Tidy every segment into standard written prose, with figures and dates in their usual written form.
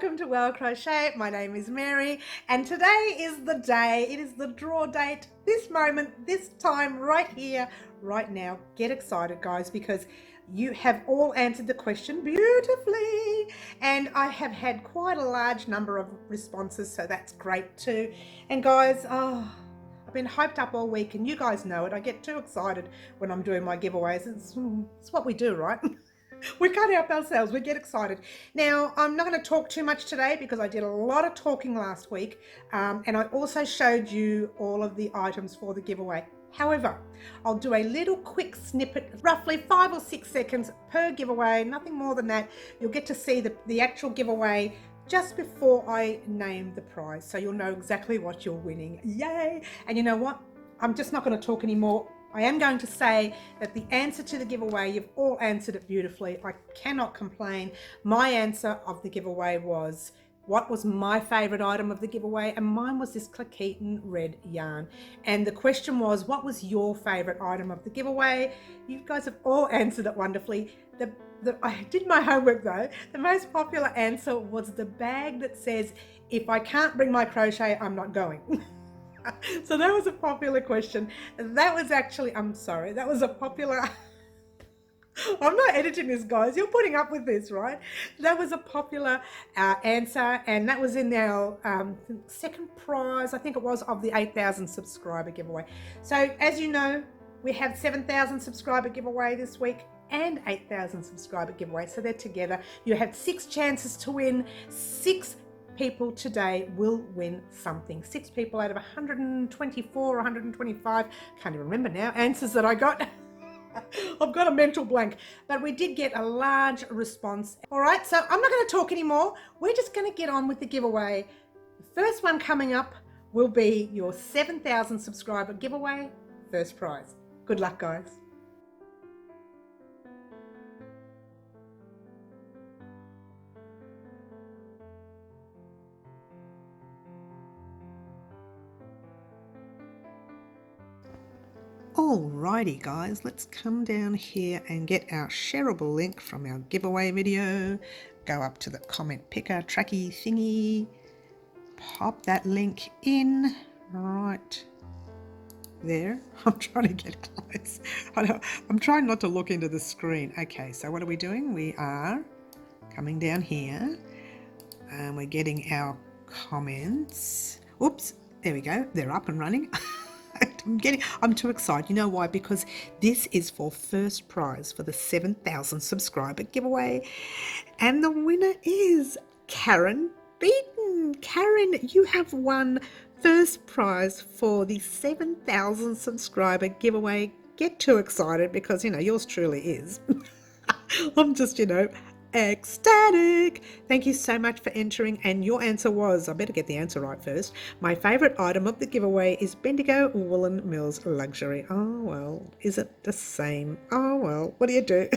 welcome to Well Crochet. My name is Mary and today is the day. It is the draw date. This moment, this time, right here, right now. Get excited, guys, because you have all answered the question beautifully and I have had quite a large number of responses, so that's great too. And guys, I've been hyped up all week and you guys know it. I get too excited when I'm doing my giveaways. It's what we do, right? We can't help ourselves. We get excited. Now, I'm not going to talk too much today because I did a lot of talking last week, and I also showed you all of the items for the giveaway. However, I'll do a little quick snippet, roughly 5 or 6 seconds per giveaway, nothing more than that. You'll get to see the actual giveaway just before I name the prize, so you'll know exactly what you're winning. Yay! And you know what? I'm just not going to talk anymore. I am going to say that the answer to the giveaway, you've all answered it beautifully. I cannot complain. My answer of the giveaway was, what was my favorite item of the giveaway? And mine was this Crocheting red yarn. And the question was, what was your favorite item of the giveaway? You guys have all answered it wonderfully. I did my homework though. The most popular answer was the bag that says, if I can't bring my crochet, I'm not going. So that was a popular question. That was actually, I'm sorry, that was a popular, I'm not editing this, guys. You're putting up with this, right? That was a popular answer, and that was in our second prize, I think it was, of the 8,000 subscriber giveaway. So as you know, we have 7,000 subscriber giveaway this week and 8,000 subscriber giveaway. So they're together. You have 6 chances to win. 6 people today will win something. 6 people out of 124 or 125, can't even remember now, answers that I got. I've got a mental blank, but we did get a large response. All right, so I'm not going to talk anymore. We're just going to get on with the giveaway. The first one coming up will be your 7,000 subscriber giveaway, first prize. Good luck, guys. Alrighty guys, let's come down here and get our shareable link from our giveaway video. Go up to the comment picker tracky thingy, pop that link in right there. I'm trying to get close. I'm trying not to look into the screen. Okay, so what are we doing? We are coming down here and we're getting our comments. Oops, there we go. They're up and running. I'm too excited. You know why? Because this is for first prize for the 7,000 subscriber giveaway. And the winner is Karen Beaton. Karen, you have won first prize for the 7,000 subscriber giveaway. Get too excited because, you know, yours truly is. I'm just, you know, ecstatic. Thank you so much for entering, and your answer was, I better get the answer right first, my favorite item of the giveaway is Bendigo Woolen Mills Luxury. Oh well, is it the same? Oh well, what do you do?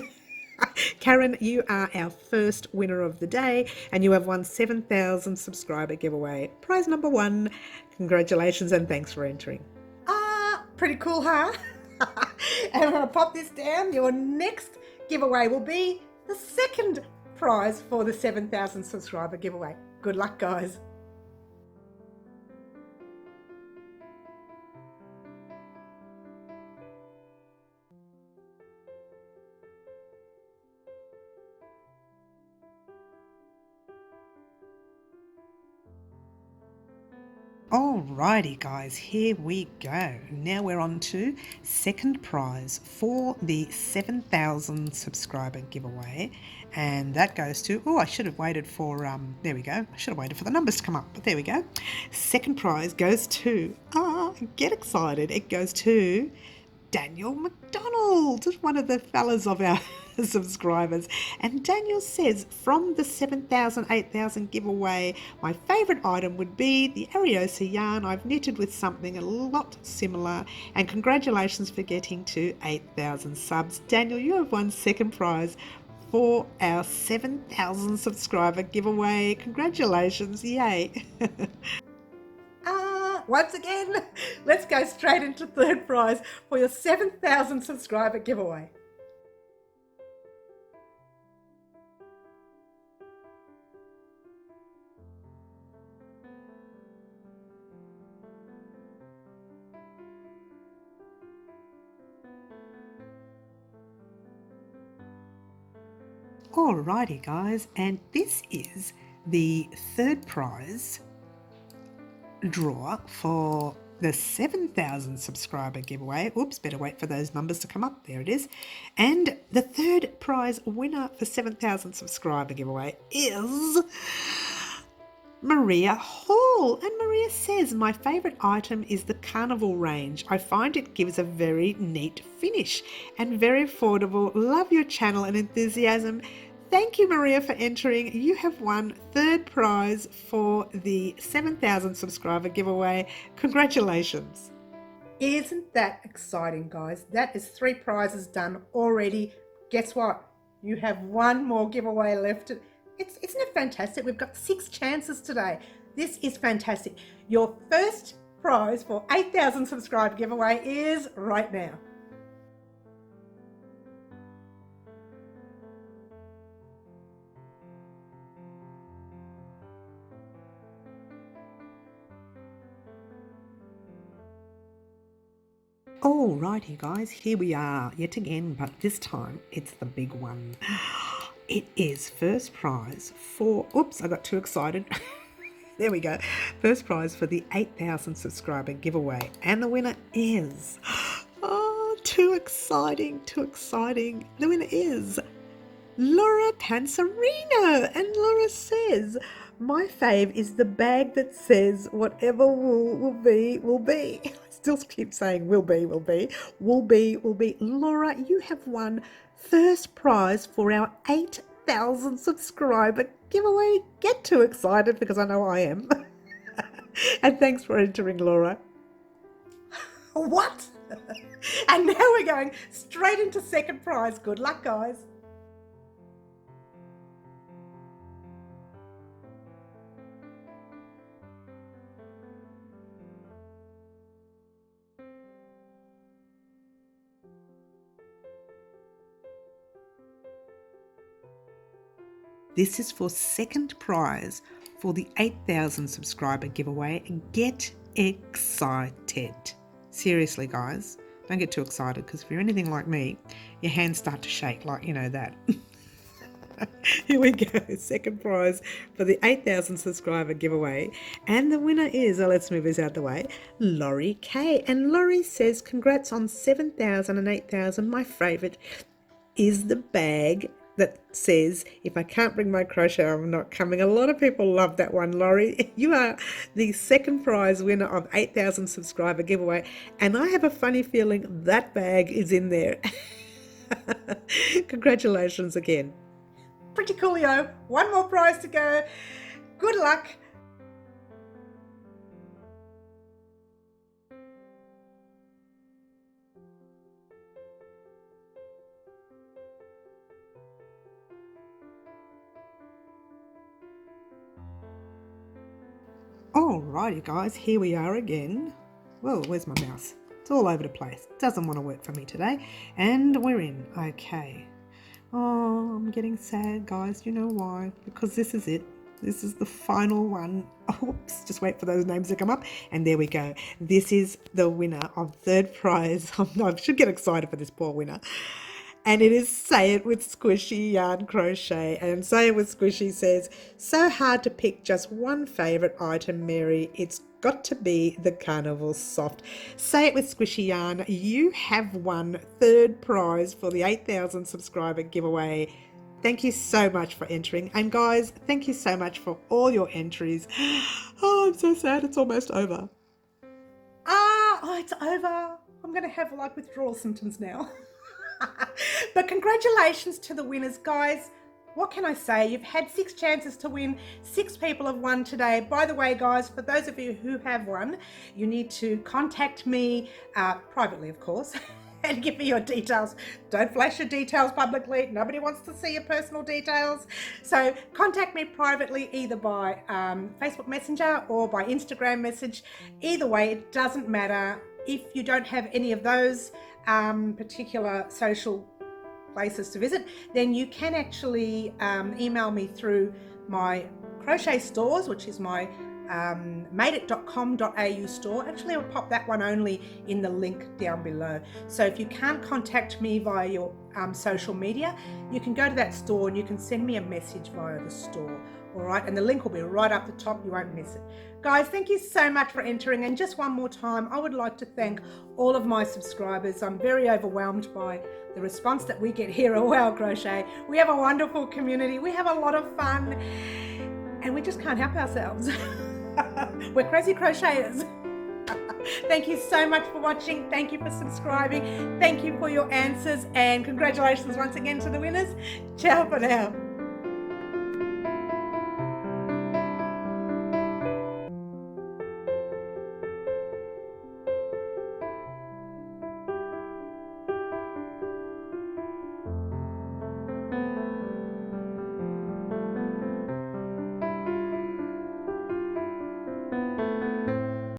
Karen, you are our first winner of the day and you have won 7,000 subscriber giveaway, prize number 1. Congratulations and thanks for entering. Pretty cool, huh? And I'm gonna pop this down. Your next giveaway will be the second prize for the 7,000 subscriber giveaway. Good luck, guys. Alrighty guys, here we go. Now we're on to second prize for the 7,000 subscriber giveaway, and that goes to, oh, I should have waited for there we go, I should have waited for the numbers to come up, but there we go. Second prize goes to, get excited, it goes to Daniel McDonald, one of the fellas of our subscribers. And Daniel says, from the 7,000, 8,000 giveaway, my favourite item would be the Ariosa yarn. I've knitted with something a lot similar, and congratulations for getting to 8,000 subs. Daniel, you have won second prize for our 7,000 subscriber giveaway. Congratulations, yay. Once again, let's go straight into third prize for your 7,000 subscriber giveaway. Alrighty guys, and this is the third prize draw for the 7,000 subscriber giveaway. Oops, better wait for those numbers to come up. There it is. And the third prize winner for 7,000 subscriber giveaway is Maria Hall. And Maria says, my favourite item is the Carnival range. I find it gives a very neat finish and very affordable. Love your channel and enthusiasm. Thank you, Maria, for entering. You have won third prize for the 7,000 subscriber giveaway. Congratulations. Isn't that exciting, guys? That is 3 prizes done already. Guess what? You have one more giveaway left. Isn't it fantastic? We've got 6 chances today. This is fantastic. Your first prize for 8,000 subscriber giveaway is right now. Alrighty guys, here we are yet again, but this time it's the big one. It is first prize for, oops, I got too excited. There we go. First prize for the 8,000 subscriber giveaway. And the winner is, oh, too exciting. The winner is Laura Panzerino. And Laura says, my fave is the bag that says whatever will be, will be. I still keep saying will be. Laura, you have won first prize for our 8,000 subscriber giveaway. Get too excited because I know I am. And thanks for entering, Laura. What? And now we're going straight into second prize. Good luck, guys. This is for second prize for the 8,000 subscriber giveaway. Get excited. Seriously, guys, don't get too excited because if you're anything like me, your hands start to shake like you know that. Here we go. Second prize for the 8,000 subscriber giveaway. And the winner is, let's move this out the way, Laurie K. And Laurie says, congrats on 7,000 and 8,000. My favourite is the bag that says, if I can't bring my crochet, I'm not coming. A lot of people love that one, Laurie. You are the second prize winner of 8,000 subscriber giveaway. And I have a funny feeling that bag is in there. Congratulations again. Pretty coolio. One more prize to go. Good luck. Alrighty guys, here we are again. Whoa, where's my mouse? It's all over the place. It doesn't want to work for me today. And we're in. Okay. Oh, I'm getting sad, guys. You know why? Because this is it. This is the final one. Oops, just wait for those names to come up. And there we go. This is the winner of third prize. I should get excited for this poor winner. And it is Say It With Squishy Yarn Crochet. And Say It With Squishy says, so hard to pick just one favourite item, Mary. It's got to be the Carnival Soft. Say It With Squishy Yarn, you have won third prize for the 8,000 subscriber giveaway. Thank you so much for entering. And guys, thank you so much for all your entries. Oh, I'm so sad. It's almost over. Oh, it's over. I'm going to have like withdrawal symptoms now. But congratulations to the winners, guys. What can I say? You've had 6 chances to win. 6 people have won today. By the way, guys, for those of you who have won, you need to contact me privately, of course, and give me your details. Don't flash your details publicly. Nobody wants to see your personal details. So contact me privately either by Facebook Messenger or by Instagram message. Either way, it doesn't matter. If you don't have any of those particular social places to visit, then you can actually email me through my crochet stores, which is my madeit.com.au store. Actually, I'll pop that one only in the link down below. So if you can't contact me via your social media, you can go to that store and you can send me a message via the store. All right, and the link will be right up the top. You won't miss it. Guys, thank you so much for entering. And just one more time, I would like to thank all of my subscribers. I'm very overwhelmed by the response that we get here at Wow Crochet. We have a wonderful community. We have a lot of fun and we just can't help ourselves. We're crazy crocheters. Thank you so much for watching. Thank you for subscribing. Thank you for your answers, and congratulations once again to the winners. Ciao for now.